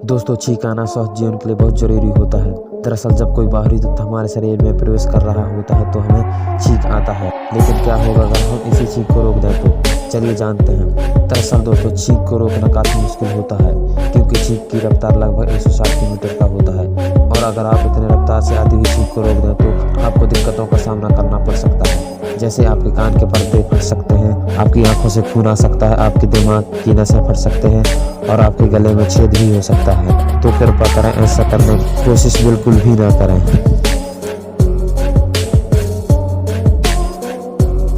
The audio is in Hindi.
दोस्तों, छींक आना स्वस्थ जीवन के लिए बहुत जरूरी होता है। दरअसल जब कोई बाहरी तत्व हमारे शरीर में प्रवेश कर रहा होता है तो हमें छींक आता है। लेकिन क्या होगा अगर हम इसी छींक को रोक दें तो? चलिए जानते हैं। दरअसल दोस्तों, छींक को रोकना काफी मुश्किल होता है क्योंकि छींक की रफ्तार लगभग 160 किलोमीटर का होता है और अगर आप इतने रफ्तार से आती हुई छींक को रोक दें तो आपको दिक्कतों का सामना करना पड़ सकता है। जैसे आपके कान के पर्दे फट सकते हैं, आपकी आंखों से खून आ सकता है, आपके दिमाग की नसें फट सकते हैं और आपके गले में छेद भी हो सकता है। तो कृपया करें, ऐसा करने की कोशिश बिल्कुल भी ना करें।